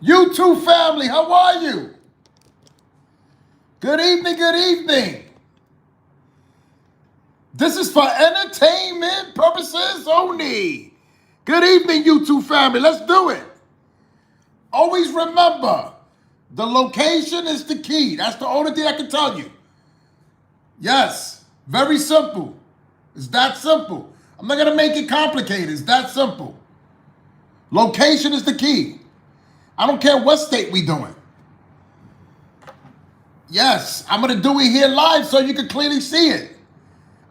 YouTube family, how are you? Good evening, good evening. This is for entertainment purposes only. Good evening, YouTube family. Let's do it. Always remember, the location is the key. That's the only thing I can tell you. Yes, very simple. It's that simple. I'm not going to make it complicated. It's that simple. Location is the key. I don't care what state we doing. Yes, I'm going to do it here live so you can clearly see it.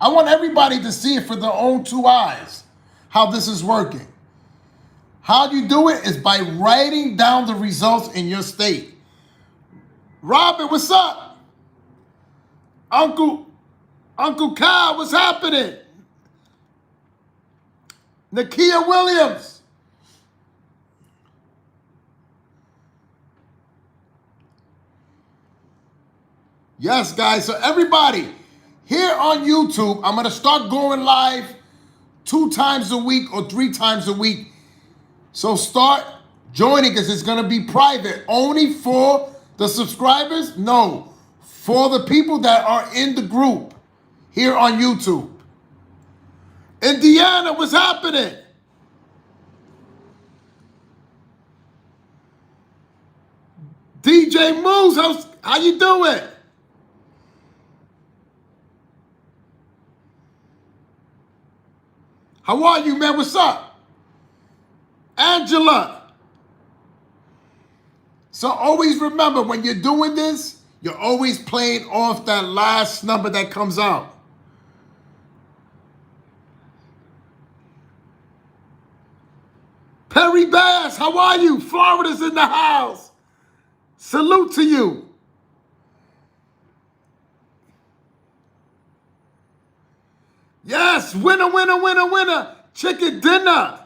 I want everybody to see it for their own two eyes, how this is working. How you do it is by writing down the results in your state. Robert, what's up? Uncle Kyle, what's happening? Nakia Williams. Yes, guys, so everybody, here on YouTube, I'm going to start going live 2 times a week or 3 times a week. So start joining because it's going to be private. Only for the subscribers? No. For the people that are in the group here on YouTube. Indiana, what's happening? DJ Moose, how you doing? How are you, man? What's up? Angela. So always remember, when you're doing this, you're always playing off that last number that comes out. Perry Bass, how are you? Florida's in the house. Salute to you. Yes, winner, winner, winner, winner. Chicken dinner.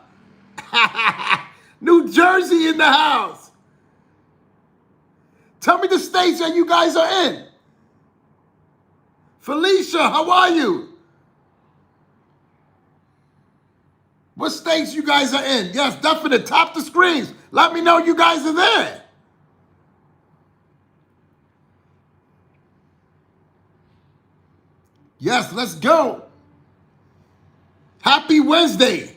New Jersey in the house. Tell me the states that you guys are in. Felicia, how are you? What states you guys are in? Yes, definitely. Tap the screens. Let me know you guys are there. Yes, let's go. Happy Wednesday.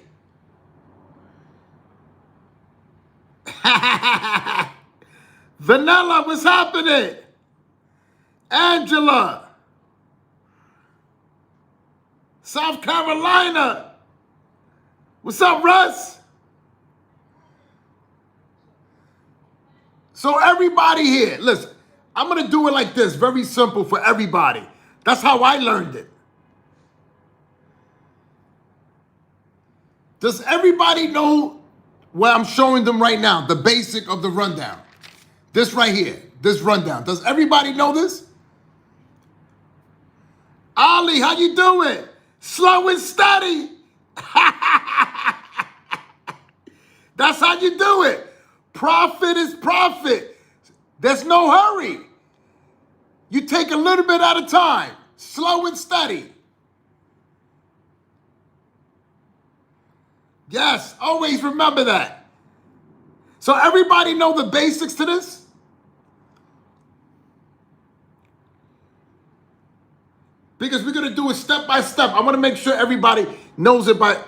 Vanilla, what's happening? Angela. South Carolina. What's up, Russ? So everybody here, listen, I'm going to do it like this, very simple for everybody. That's how I learned it. Does everybody know what I'm showing them right now, the basic of the rundown? This right here, this rundown. Does everybody know this? Ali, how you doing? Slow and steady. That's how you do it. Profit is profit. There's no hurry. You take a little bit at a time, slow and steady. Yes, always remember that. So everybody know the basics to this? Because we're going to do it step by step. I want to make sure everybody knows it by...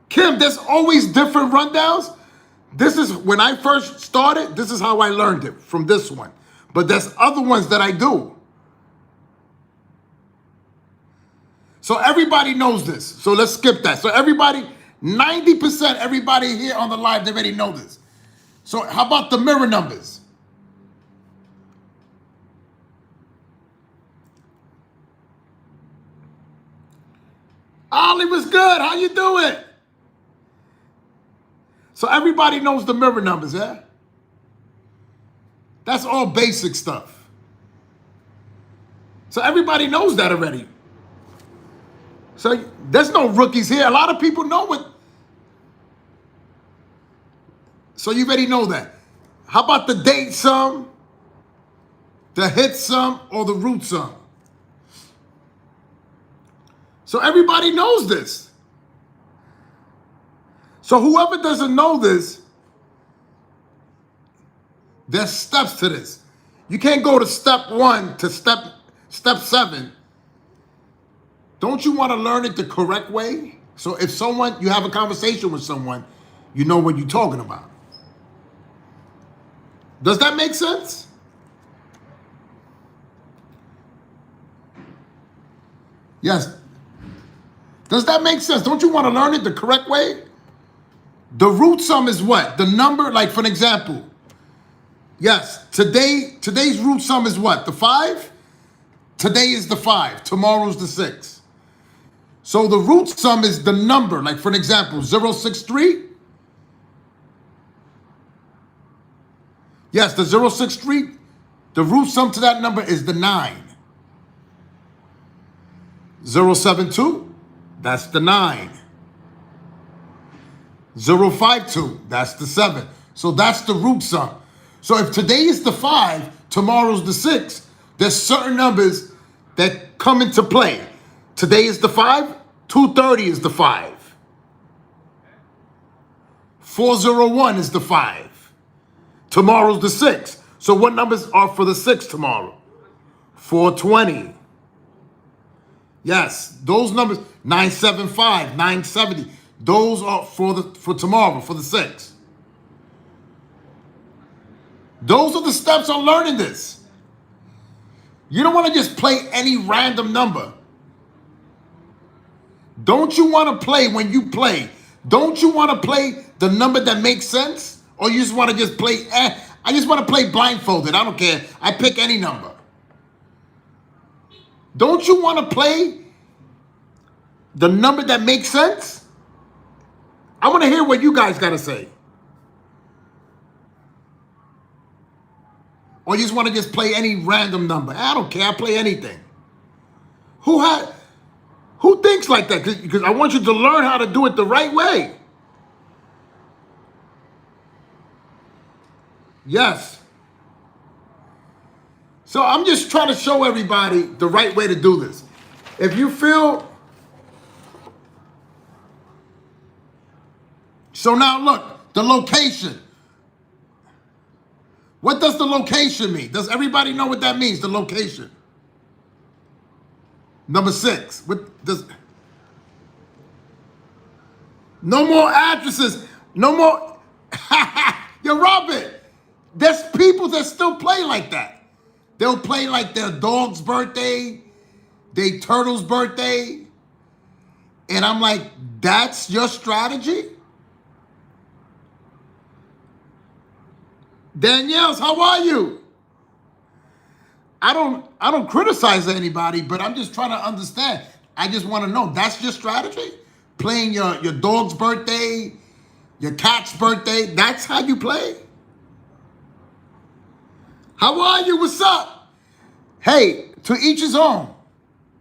Kim, there's always different rundowns. This is, when I first started, this is how I learned it, from this one. But there's other ones that I do. So everybody knows this. So let's skip that. So everybody, 90% everybody here on the live, they already know this. So how about the mirror numbers? Ollie was good. How you doing? So everybody knows the mirror numbers, yeah? That's all basic stuff. So everybody knows that already. So there's no rookies here. A lot of people know what. So you already know that. How about the date sum, the hit sum, or the root sum? So everybody knows this. So whoever doesn't know this, there's steps to this. You can't go to step 1 to step 7. Don't you want to learn it the correct way? So if you have a conversation with someone, you know what you're talking about. Does that make sense? Yes. Does that make sense? Don't you want to learn it the correct way? The root sum is what? The number, like for an example. Yes, today's root sum is what? The 5? Today is the 5. Tomorrow's the 6. So the root sum is the number, like for an example, 063. Yes, the 063, the root sum to that number is the 9. 072, that's the 9. 052, that's the 7. So that's the root sum. So if today is the 5, tomorrow's the 6, there's certain numbers that come into play. Today is the 5, 230 is the 5. 401 is the 5. Tomorrow's the 6. So what numbers are for the 6 tomorrow? 420. Yes, those numbers, 975, 970. Those are for tomorrow, for the 6. Those are the steps on learning this. You don't want to just play any random number. Don't you want to play when you play? Don't you want to play the number that makes sense? Or you just want to just play, I just want to play blindfolded. I don't care. I pick any number. Don't you want to play the number that makes sense? I want to hear what you guys got to say. Or you just want to just play any random number? I don't care. I play anything. Who thinks like that? Because I want you to learn how to do it the right way. Yes. So I'm just trying to show everybody the right way to do this. If you feel... So now look, the location. What does the location mean? Does everybody know what that means, the location? Number 6. What does... No more addresses. No more... Yo, Robert, there's people that still play like that. They'll play like their dog's birthday, their turtle's birthday. And I'm like, that's your strategy? Daniels, how are you? I don't criticize anybody, but I'm just trying to understand. I just want to know, that's your strategy? Playing your dog's birthday, your cat's birthday, that's how you play? How are you? What's up? Hey, to each his own.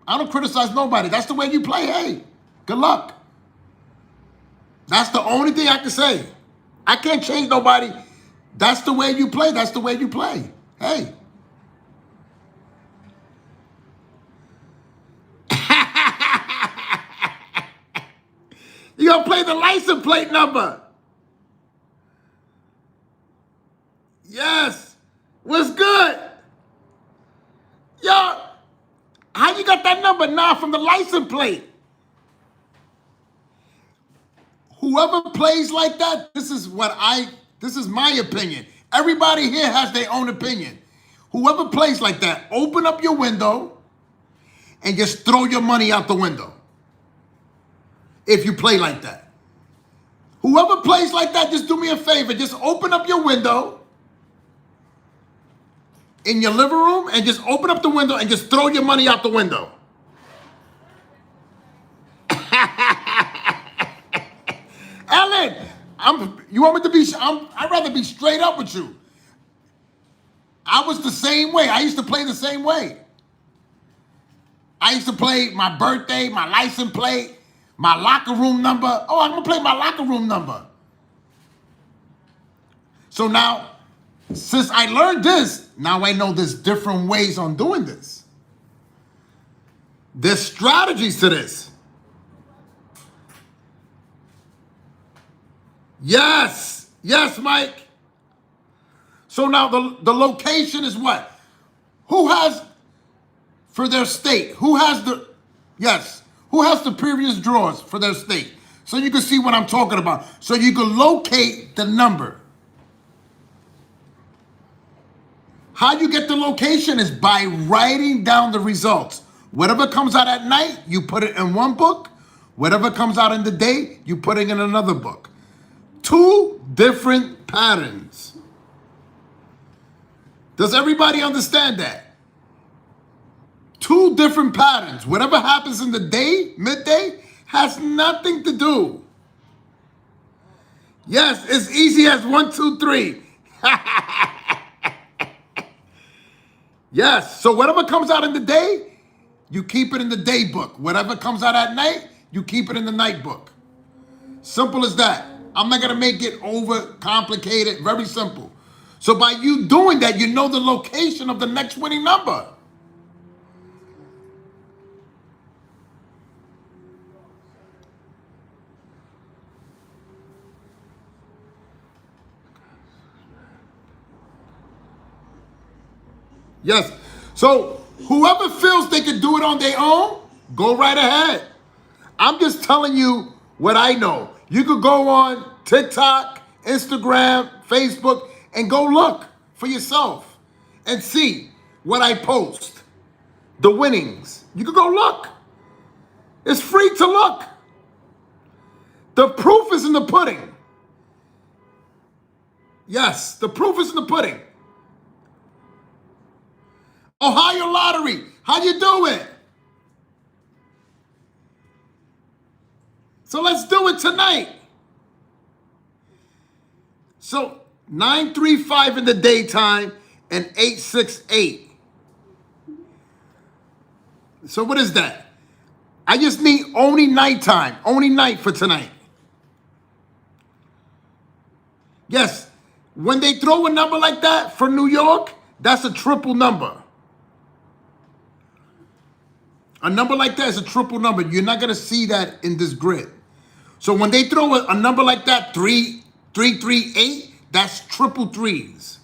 I don't criticize nobody. That's the way you play. Hey, good luck. That's the only thing I can say. I can't change nobody. That's the way you play. That's the way you play. Hey. You gonna play the license plate number? Yes. What's good? Yo, how you got that number now from the license plate? Whoever plays like that, this is my opinion. Everybody here has their own opinion. Whoever plays like that, open up your window and just throw your money out the window. If you play like that. Whoever plays like that, just do me a favor. Just open up your window in your living room and just open up the window and just throw your money out the window. Ellen, you want me to be, I'd rather be straight up with you. I was the same way. I used to play the same way. I used to play my birthday, my license plate, my locker room number. Oh, I'm going to play my locker room number. So now, since I learned this, now I know there's different ways on doing this. There's strategies to this. Yes. Yes, Mike. So now the location is what? Who has for their state? Who has the yes? Who has the previous drawers for their state? So you can see what I'm talking about. So you can locate the number. How you get the location is by writing down the results. Whatever comes out at night, you put it in one book. Whatever comes out in the day, you put it in another book. Two different patterns. Does everybody understand that? Two different patterns. Whatever happens in the day, midday, has nothing to do. Yes, it's easy as 1, 2, 3. Yes, so whatever comes out in the day, you keep it in the day book. Whatever comes out at night, you keep it in the night book. Simple as that. I'm not going to make it over complicated. Very simple. So by you doing that, you know the location of the next winning number. Yes. So whoever feels they can do it on their own, go right ahead. I'm just telling you what I know. You could go on TikTok, Instagram, Facebook, and go look for yourself and see what I post. The winnings. You could go look. It's free to look. The proof is in the pudding. Yes, the proof is in the pudding. Ohio Lottery. How you do it? So let's do it tonight. So 935 in the daytime and 868. So what is that? I just need only nighttime, only night for tonight. Yes, when they throw a number like that for New York, that's a triple number. A number like that is a triple number. You're not going to see that in this grid. So when they throw a number like that, 338, that's triple threes.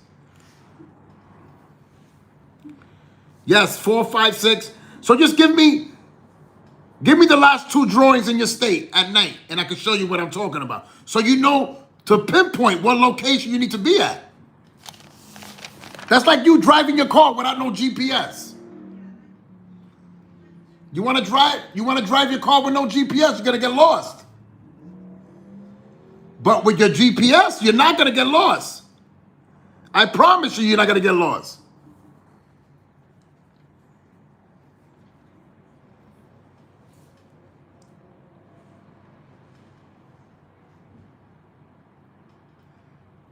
Yes, 4, 5, 6. So just give me the last two drawings in your state at night, and I can show you what I'm talking about. So you know to pinpoint what location you need to be at. That's like you driving your car without no GPS. You want to drive your car with no GPS, you're going to get lost. But with your GPS, you're not going to get lost. I promise you, you're not going to get lost.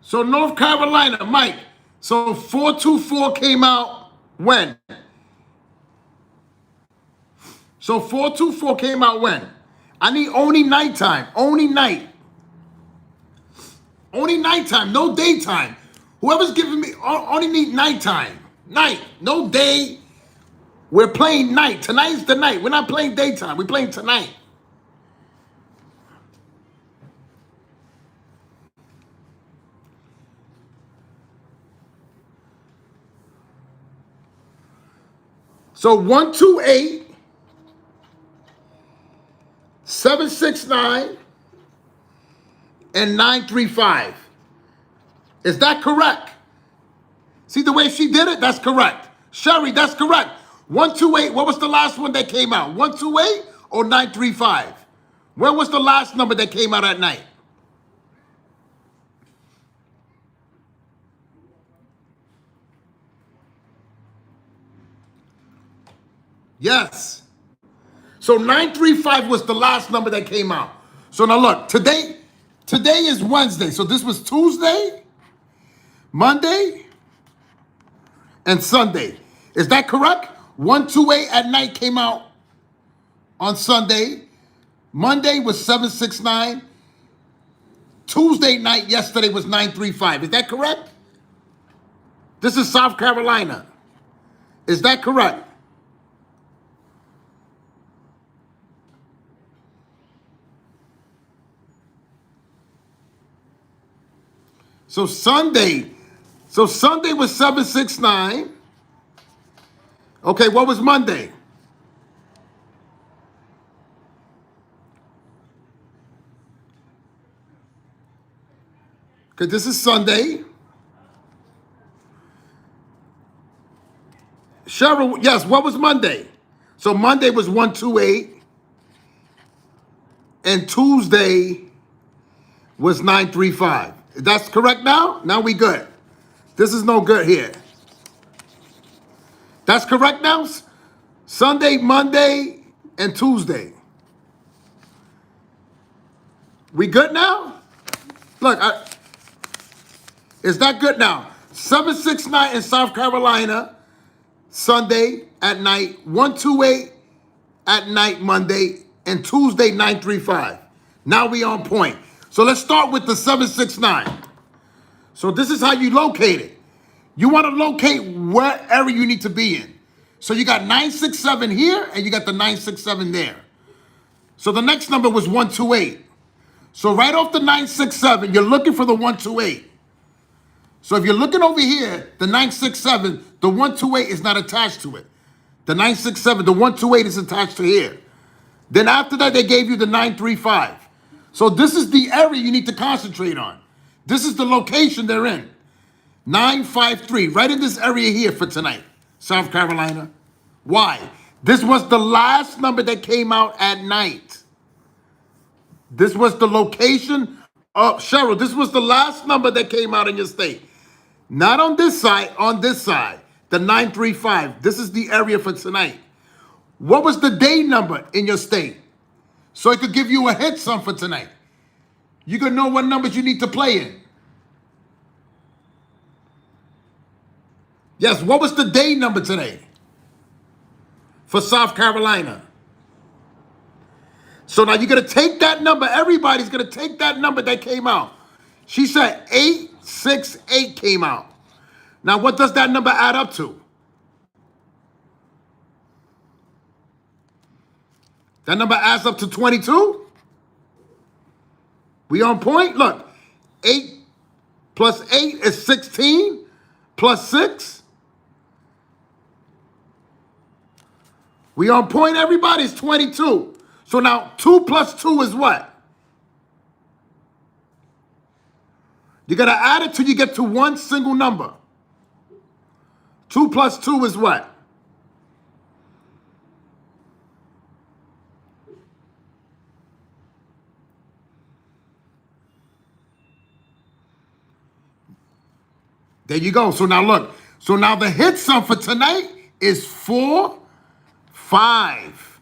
So North Carolina, Mike. So 424 came out when? So 424 came out when? I need only nighttime. Only night. Only nighttime. No daytime. Whoever's giving me, only need nighttime. Night. No day. We're playing night. Tonight's the night. We're not playing daytime. We're playing tonight. So 128, 769, and 935. Is that correct? See the way she did it? That's correct. Sherry, that's correct. 128, what was the last one that came out? 128 or 935? When was the last number that came out at night? Yes. So 935 was the last number that came out. So now look, today is Wednesday. So this was Tuesday, Monday, and Sunday. Is that correct? 128 at night came out on Sunday. Monday was 769. Tuesday night yesterday was 935. Is that correct? This is South Carolina. Is that correct? So Sunday was 769. Okay, what was Monday? Okay, this is Sunday. Cheryl, yes, what was Monday? So Monday was 128, and Tuesday was 935. That's correct now? Now we good. This is no good here. That's correct now? Sunday, Monday, and Tuesday. We good now? Look, is that good now? 769 in South Carolina, Sunday at night, 128 at night Monday, and Tuesday 935. Now we on point. So let's start with the 769. So this is how you locate it. You want to locate what area you need to be in. So you got 967 here, and you got the 967 there. So the next number was 128. So right off the 967, you're looking for the 128. So if you're looking over here, the 967, the 128 is not attached to it. The 967, the 128 is attached to here. Then after that, they gave you the 935. So this is the area you need to concentrate on. This is the location they're in. 953, right in this area here for tonight, South Carolina. Why? This was the last number that came out at night. This was the location of, Cheryl, this was the last number that came out in your state. Not on this side, on this side, the 935. This is the area for tonight. What was the day number in your state? So it could give you a hit sum for tonight. You can know what numbers you need to play in. Yes, what was the day number today for South Carolina? So now you're going to take that number. Everybody's going to take that number that came out. She said 868 came out. Now what does that number add up to? That number adds up to 22. We on point? Look, 8 plus 8 is 16 plus 6. We on point, everybody? It's 22. So now 2 plus 2 is what? You got to add it till you get to one single number. 2 plus 2 is what? There you go. So now look. So now the hit sum for tonight is 4, 5.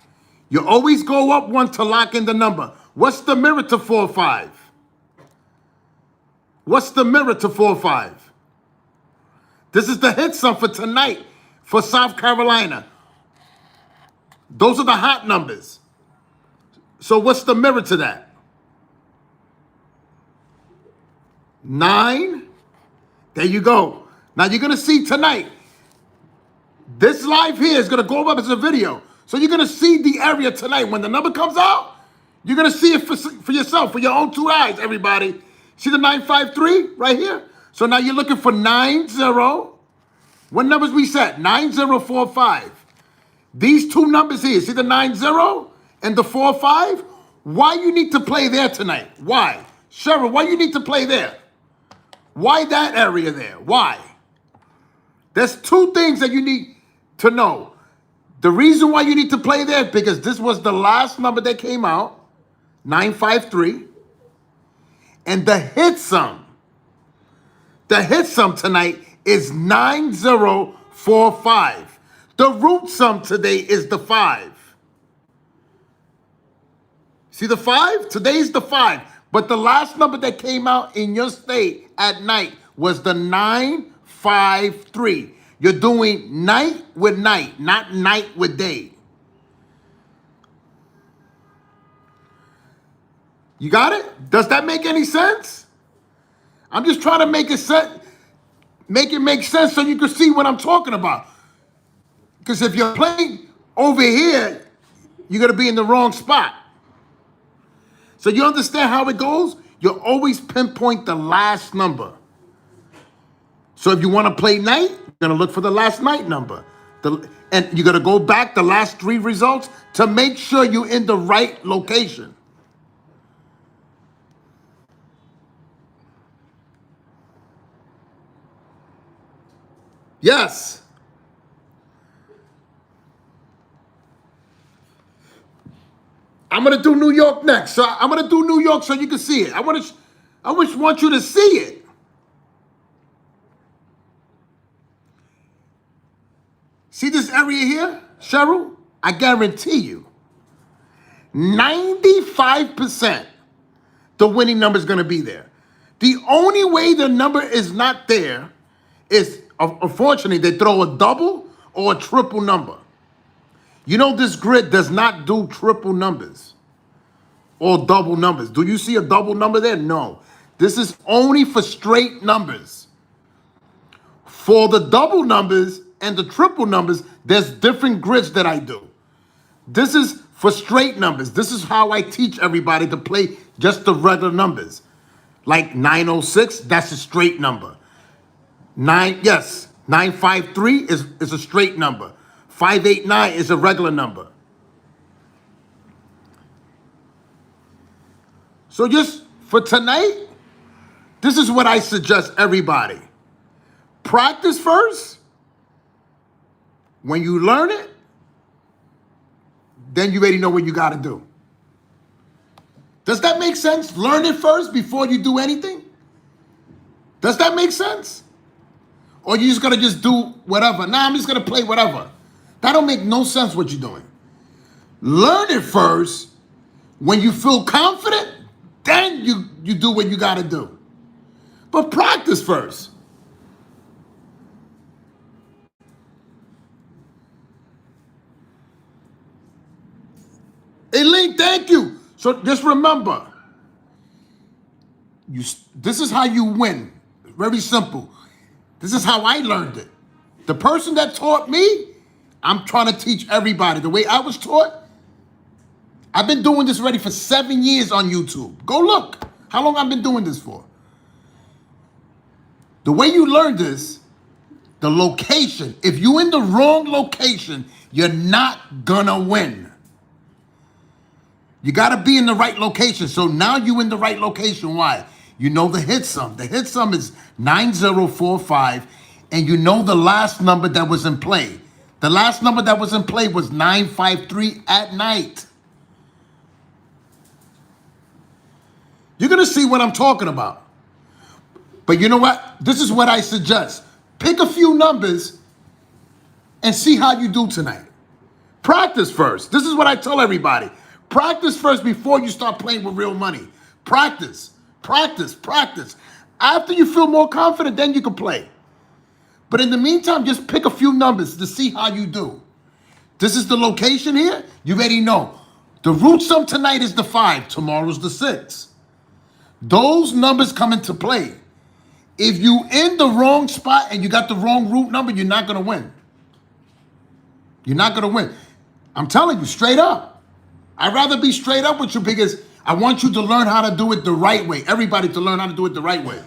You always go up one to lock in the number. What's the mirror to 4, 5? What's the mirror to 4, 5? This is the hit sum for tonight for South Carolina. Those are the hot numbers. So what's the mirror to that? 9. There you go. Now you're going to see tonight, this live here is going to go up as a video. So you're going to see the area tonight. When the number comes out, you're going to see it for yourself, for your own 2 eyes, everybody. See the 953 right here? So now you're looking for 90. What numbers we set? 9045. These 2 numbers here, see the 90 and the 45? Why you need to play there tonight? Why? Cheryl, why you need to play there? Why that area there? Why? There's 2 things that you need to know. The reason why you need to play there, because this was the last number that came out, 953. And the hit sum tonight is 9045. The root sum today is the 5. See the 5? Today's the 5. But the last number that came out in your state at night was the 953. You're doing night with night, not night with day. You got it? Does that make any sense? I'm just trying to make it make sense so you can see what I'm talking about. Because if you're playing over here, you're going to be in the wrong spot. So you understand how it goes? You always pinpoint the last number. So if you want to play night, you're going to look for the last night number. And you're going to go back the last 3 results to make sure you're in the right location. Yes. I'm going to do New York next. So I'm going to do New York so you can see it. I want you to see it. See this area here, Cheryl? I guarantee you, 95% the winning number is going to be there. The only way the number is not there is, unfortunately, they throw a double or a triple number. You know this grid does not do triple numbers or double numbers. Do you see a double number there? No. This is only for straight numbers. For the double numbers and the triple numbers, there's different grids that I do. This is for straight numbers. This is how I teach everybody to play just the regular numbers. Like 906, that's a straight number. 953 is a straight number. 589 is a regular number. So just for tonight, this is what I suggest everybody. Practice first. When you learn it, then you already know what you got to do. Does that make sense? Learn it first before you do anything? Does that make sense? Or you just going to just do whatever? Nah, I'm just going to play whatever. That don't make no sense what you're doing. Learn it first. When you feel confident, then you do what you got to do. But practice first. Elaine, thank you. So just remember, this is how you win. Very simple. This is how I learned it. The person that taught me, I'm trying to teach everybody. The way I was taught, I've been doing this already for 7 years on YouTube. Go look how long I've been doing this for. The way you learn this, the location. If you're in the wrong location, you're not gonna win. You got to be in the right location. So now you're in the right location. Why? You know the hit sum. The hit sum is 9045, and you know the last number that was in play. The last number that was in play was 953 at night. You're going to see what I'm talking about. But you know what? This is what I suggest. Pick a few numbers and see how you do tonight. Practice first. This is what I tell everybody. Practice first before you start playing with real money. Practice, practice, practice. After you feel more confident, then you can play. But in the meantime, just pick a few numbers to see how you do. This is the location here. You already know. The root sum tonight is the 5. Tomorrow's the 6. Those numbers come into play. If you in the wrong spot and you got the wrong root number, you're not going to win. You're not going to win. I'm telling you, straight up. I'd rather be straight up with you because I want you to learn how to do it the right way. Everybody to learn how to do it the right way.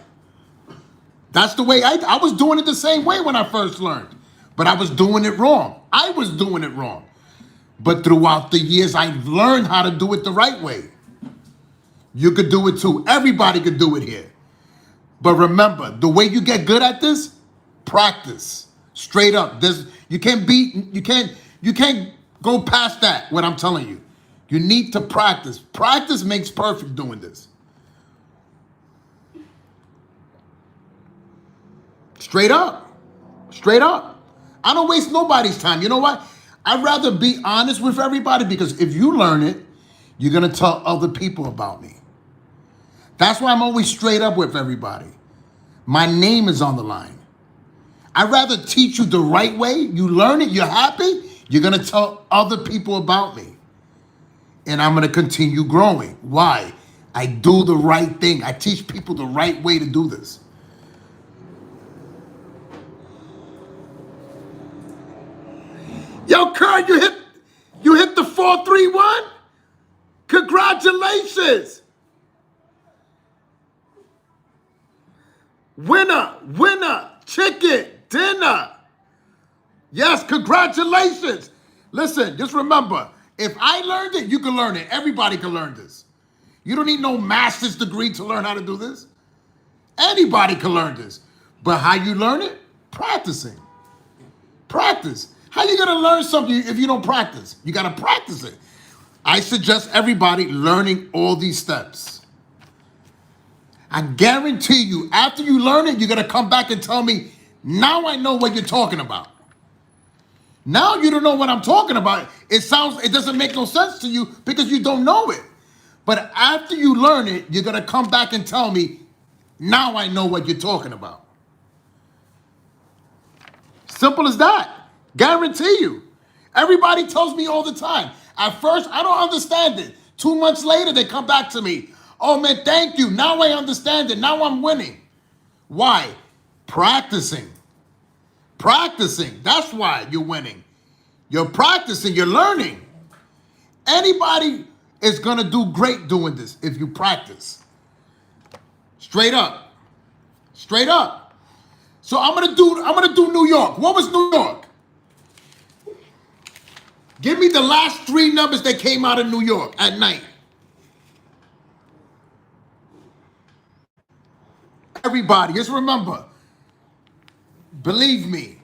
That's the way I was doing it the same way when I first learned. But I was doing it wrong. I was doing it wrong. But throughout the years, I've learned how to do it the right way. You could do it too. Everybody could do it here. But remember, the way you get good at this, practice. Straight up. You can't go past that, what I'm telling you. You need to practice. Practice makes perfect doing this. Straight up. Straight up. I don't waste nobody's time. You know what? I'd rather be honest with everybody because if you learn it, you're going to tell other people about me. That's why I'm always straight up with everybody. My name is on the line. I'd rather teach you the right way. You learn it, you're happy, you're going to tell other people about me. And I'm going to continue growing. Why? I do the right thing. I teach people the right way to do this. Yo, Kurt, you hit the 431? Congratulations. Winner, chicken dinner. Yes, congratulations. Listen, just remember, if I learned it, you can learn it. Everybody can learn this. You don't need no master's degree to learn how to do this. Anybody can learn this. But how you learn it? Practicing. Practice. How you gonna learn something if you don't practice? You gotta practice it. I suggest everybody learning all these steps. I guarantee you, after you learn it, you're gonna come back and tell me, now I know what you're talking about. Now you don't know what I'm talking about. It doesn't make no sense to you because you don't know it. But after you learn it, you're gonna come back and tell me, now I know what you're talking about. Simple as that. Guarantee you. Everybody tells me all the time. At first, I don't understand it. 2 months later, they come back to me. Oh man, thank you. Now I understand it. Now I'm winning. Why? Practicing. Practicing. That's why you're winning. You're practicing. You're learning. Anybody is going to do great doing this if you practice. Straight up. Straight up. So I'm gonna do New York. What was New York? Give me the last 3 numbers that came out of New York at night. Everybody, just remember, believe me,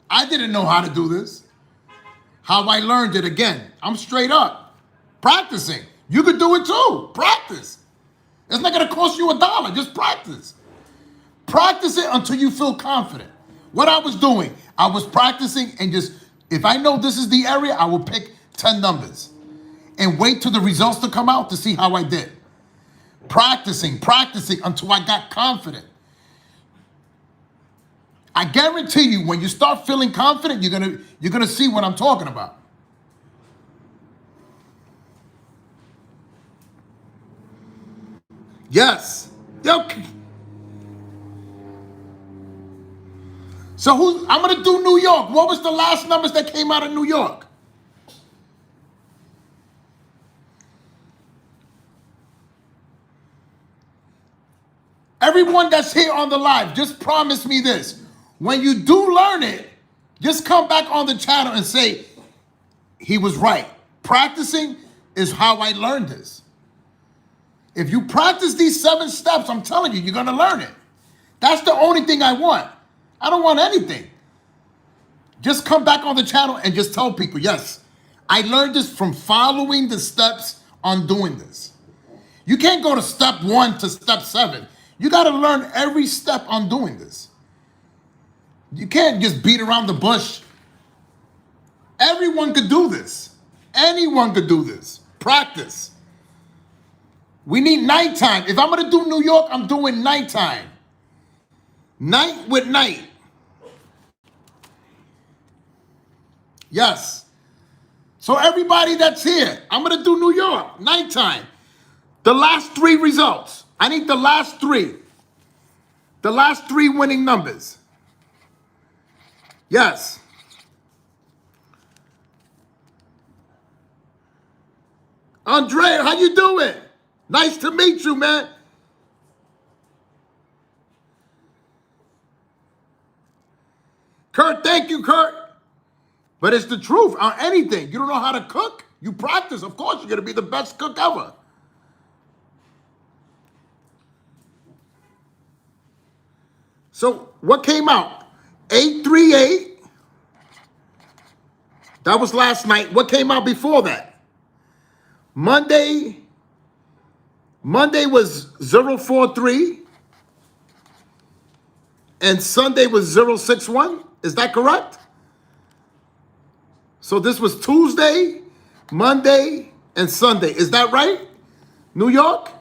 I didn't know how to do this. How I learned it again. I'm straight up. Practicing. You could do it too. Practice. It's not gonna cost you $1. Just practice. Practice it until you feel confident. What I was doing, I was practicing and just, if I know this is the area, I will pick 10 numbers and wait till the results to come out to see how I did. Practicing until I got confident. I guarantee you, when you start feeling confident, you're gonna see what I'm talking about. Yes. Yep. So I'm gonna do New York. What was the last numbers that came out of New York? Everyone that's here on the live, just promise me this. When you do learn it, just come back on the channel and say, he was right. Practicing is how I learned this. If you practice these 7 steps, I'm telling you, you're gonna learn it. That's the only thing I want. I don't want anything. Just come back on the channel and just tell people, yes, I learned this from following the steps on doing this. You can't go to step 1 to step 7. You got to learn every step on doing this. You can't just beat around the bush. Everyone could do this. Anyone could do this. Practice. We need nighttime. If I'm going to do New York, I'm doing nighttime. Night with night. Yes. So everybody that's here, I'm going to do New York, nighttime. The last 3 results. I need the last 3. The last 3 winning numbers. Yes. Andre, how you doing? Nice to meet you, man. Kurt, thank you, Kurt. But it's the truth on anything. You don't know how to cook? You practice. Of course, you're going to be the best cook ever. So what came out? 838. That was last night. What came out before that? Monday was 043. And Sunday was 061. Is that correct? So this was Tuesday, Monday, and Sunday. Is that right? New York?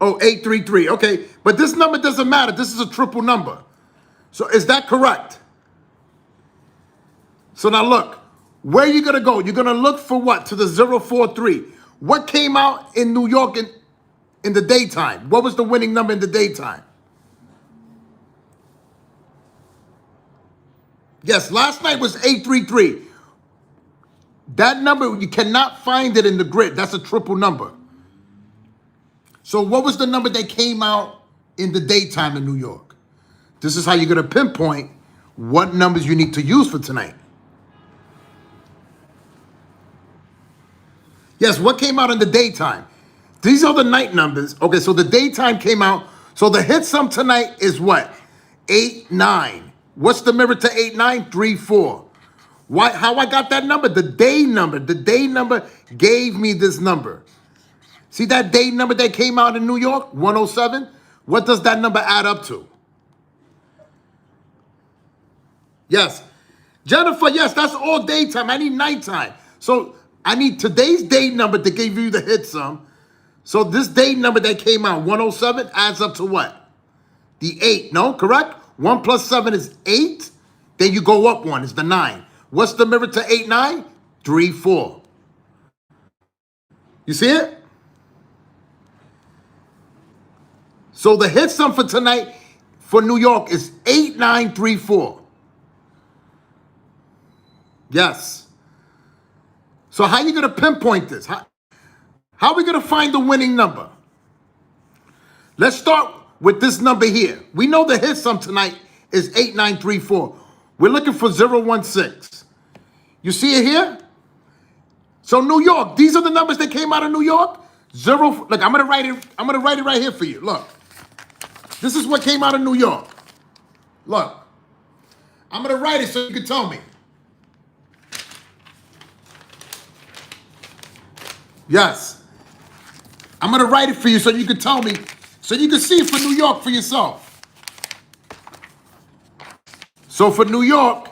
Oh, 833. Okay. But this number doesn't matter. This is a triple number. So is that correct? So now look, where are you going to go? You're going to look for what? To the 043. What came out in New York in the daytime? What was the winning number in the daytime? Yes, last night was 833. That number, you cannot find it in the grid. That's a triple number. So what was the number that came out in the daytime in New York? This is how you're going to pinpoint what numbers you need to use for tonight. Yes, what came out in the daytime? These are the night numbers. Okay, so the daytime came out. So the hit sum tonight is what? 8, 9. What's the mirror to 8, 9? 3, 4. Why? How I got that number? The day number. The day number gave me this number. See that day number that came out in New York? 107? What does that number add up to? Yes. Jennifer, yes, that's all daytime. I need nighttime. So I need today's day number to give you the hit sum. So this day number that came out, 107, adds up to what? The 8, no? Correct? 1 plus 7 is 8. Then you go up 1, it's the 9. What's the mirror to 8, 9? 3, 4. You see it? So the hit sum for tonight for New York is 8, 9, 3, 4. Yes. So how are you going to pinpoint this? How are we going to find the winning number? Let's start with this number here. We know the hit sum tonight is 8934. We're looking for 016. You see it here? So New York, these are the numbers that came out of New York. Look, I'm gonna write it right here for you. Look. This is what came out of New York. Look. I'm gonna write it so you can tell me. Yes. I'm going to write it for you so you can tell me, so you can see it for New York for yourself. So for New York,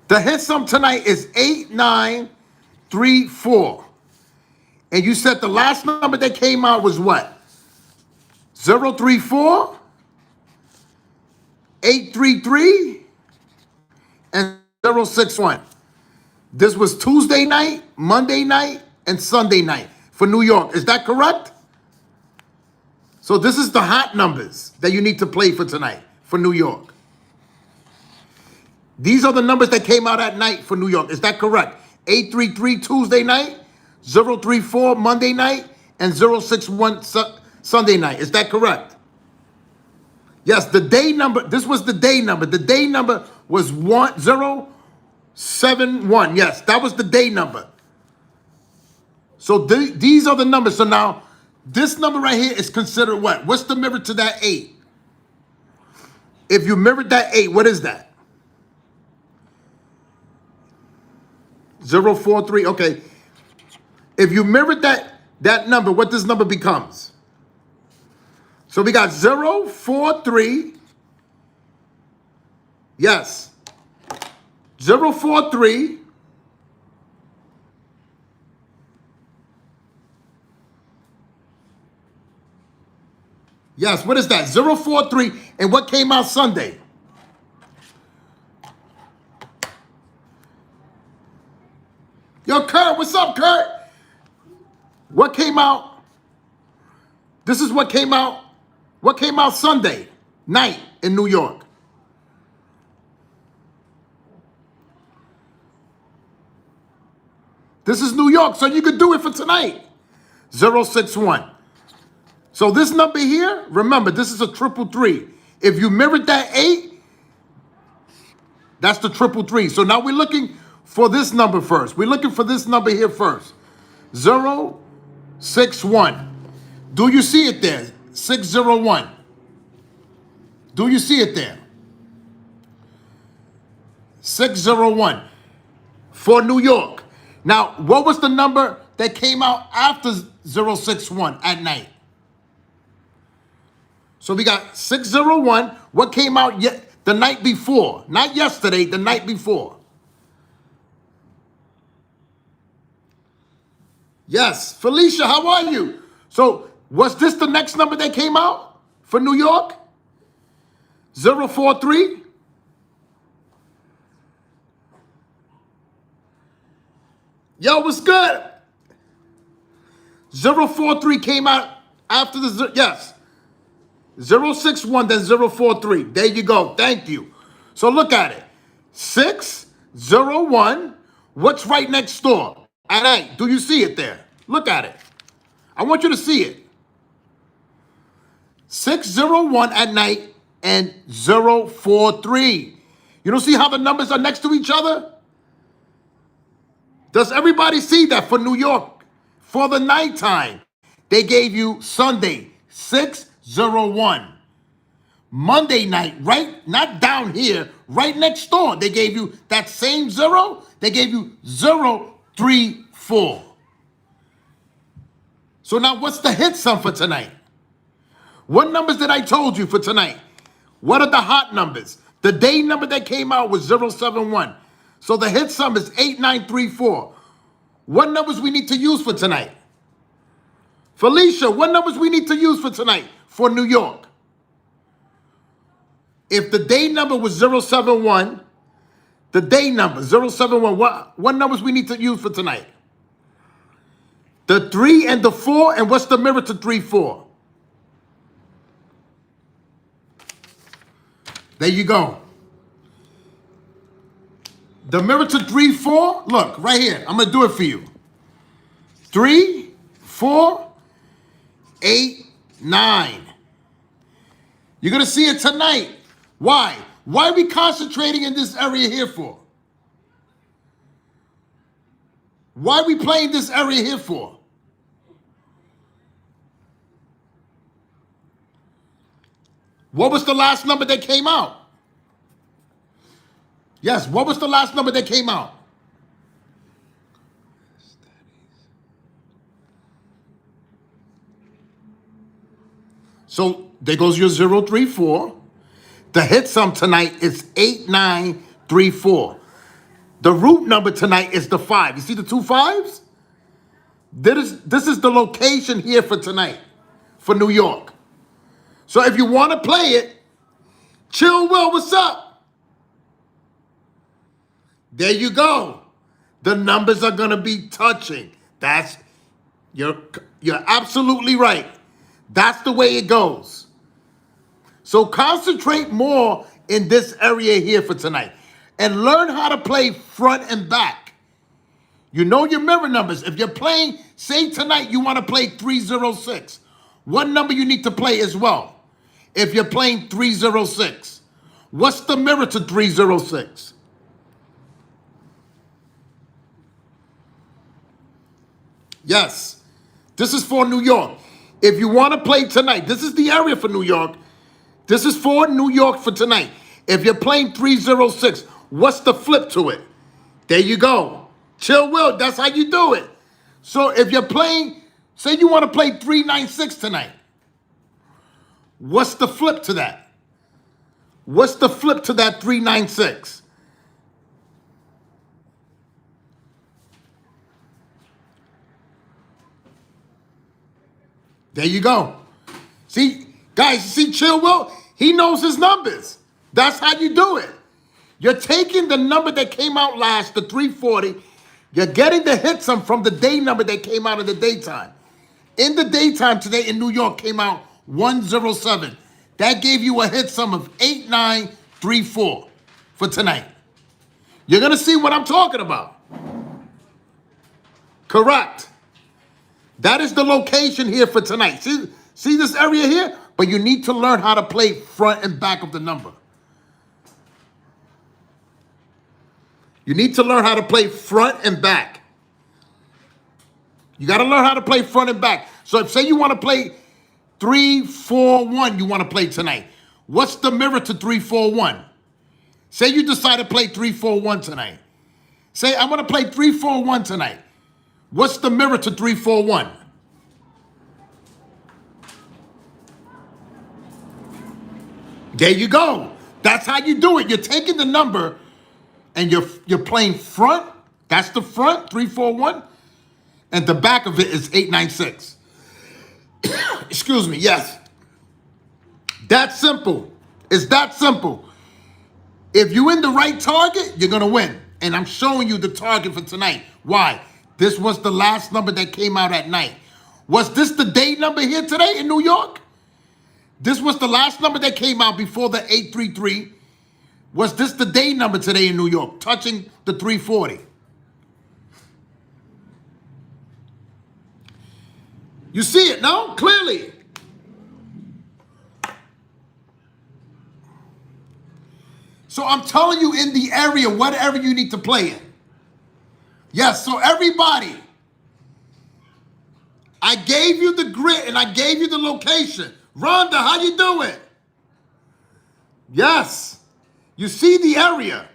the hit sum tonight is 8934. And you said the last number that came out was what? 034, 833, and 061. This was Tuesday night, Monday night, and Sunday night for New York. Is that correct? So this is the hot numbers that you need to play for tonight for New York. These are the numbers that came out at night for New York. Is that correct? 833 Tuesday night, 034 Monday night, and 061 Sunday night. Is that correct? Yes, the day number, this was the day number. The day number was 1071. Yes, that was the day number. So these are the numbers. So now, this number right here is considered what? What's the mirror to that 8? If you mirrored that 8, what is that? 043. Okay. If you mirrored that number, what this number becomes? So we got 043. Yes. 043. Yes, what is that? 043. And what came out Sunday? Yo, Kurt, what's up, Kurt? What came out? This is what came out. What came out Sunday night in New York? This is New York, so you could do it for tonight. 061. So this number here, remember, this is a 333. If you mirrored that 8, that's the 333. So now we're looking for this number first. We're looking for this number here first. 061. Do you see it there? 601. Do you see it there? 601 for New York. Now, what was the number that came out after 061 at night? So we got 601. What came out the night before? Not yesterday, the night before. Yes. Felicia, how are you? So was this the next number that came out for New York? 043? Yo, what's good? 043 came out after the, yes. 061, then 043. There you go. Thank you. So look at it. 601. What's right next door? At 8. Do you see it there? Look at it. I want you to see it. 601 at night, and 043. You don't see how the numbers are next to each other? Does everybody see that for New York? For the nighttime, they gave you Sunday, 601. Monday night, right, not down here, right next door, they gave you that same 0. They gave you 034. So now what's the hit sum for tonight? What numbers did I told you for tonight? What are the hot numbers? The day number that came out was 071. So the hit sum is 8934. What numbers we need to use for tonight? Felicia, what numbers we need to use for tonight for New York? If the day number was 071, the day number 071, what numbers we need to use for tonight? The 3 and the 4, and what's the mirror to 3, 4? There you go. The mirror to 3, 4, look, right here. I'm going to do it for you. 3, 4, 8, 9. You're going to see it tonight. Why? Why are we concentrating in this area here for? Why are we playing this area here for? What was the last number that came out? Yes, what was the last number that came out? So there goes your 034. The hit sum tonight is 8934. The root number tonight is the 5. You see the 2 5s? This is the location here for tonight, for New York. So if you want to play it, Chill Will, what's up? There you go. The numbers are going to be touching. You're absolutely right. That's the way it goes. So concentrate more in this area here for tonight and learn how to play front and back. You know your mirror numbers. If you're playing, say tonight you want to play 306, what number you need to play as well? If you're playing 306, what's the mirror to 306? Yes, this is for New York. If you want to play tonight, this is the area for New York. This is for New York for tonight. If you're playing 306, what's the flip to it? There you go. Chill Will, that's how you do it. So if you're playing, say you want to play 396 tonight. What's the flip to that? What's the flip to that 396? There you go. See, guys, see Chill Will? He knows his numbers. That's how you do it. You're taking the number that came out last, the 340. You're getting the hit sum from the day number that came out in the daytime. In the daytime today in New York came out 107. That gave you a hit sum of 8934 for tonight. You're going to see what I'm talking about. Correct. That is the location here for tonight. See this area here? But you need to learn how to play front and back of the number. You need to learn how to play front and back. You got to learn how to play front and back. So if say you want to play 3-4-1, you want to play tonight. What's the mirror to 3-4-1? Say you decide to play 3-4-1 tonight. Say I'm going to play 3-4-1 tonight. What's the mirror to 3-4-1? There you go. That's how you do it. You're taking the number and you're playing front. That's the front, 3-4-1. And the back of it is 8-9-6. Excuse me, yes. That's simple. It's that simple. If you're in the right target, you're going to win. And I'm showing you the target for tonight. Why? This was the last number that came out at night. Was this the day number here today in New York? This was the last number that came out before the 833. Was this the day number today in New York, touching the 340? You see it now? Clearly. So I'm telling you, in the area, whatever you need to play in. Yes, so everybody, I gave you the grid and I gave you the location. Rhonda, how you doing? Yes. You see the area.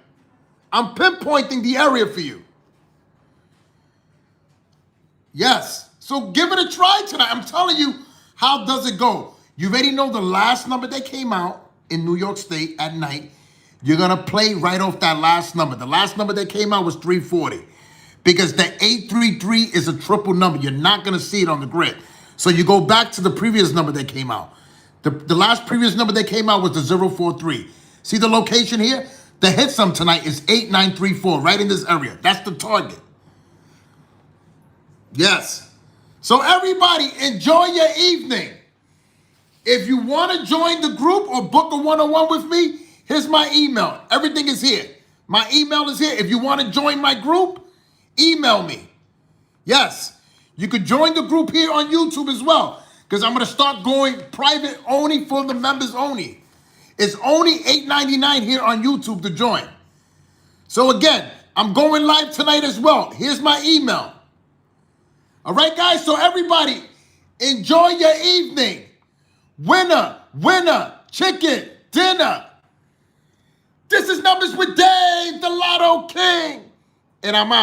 I'm pinpointing the area for you. Yes. So give it a try tonight. I'm telling you, how does it go? You already know the last number that came out in New York State at night. You're going to play right off that last number. The last number that came out was 340 because the 833 is a triple number. You're not going to see it on the grid. So you go back to the previous number that came out. The last previous number that came out was the 043. See the location here? The hit sum tonight is 8934, right in this area. That's the target. Yes. So everybody, enjoy your evening. If you want to join the group or book a one-on-one with me, here's my email. Everything is here. My email is here. If you want to join my group, email me. Yes. You could join the group here on YouTube as well, because I'm going to start going private only for the members only. It's only $8.99 here on YouTube to join. So again, I'm going live tonight as well. Here's my email. All right, guys? So everybody, enjoy your evening. Winner, winner, chicken, dinner. This is Numbers with Dave, the Lotto King. And I'm out.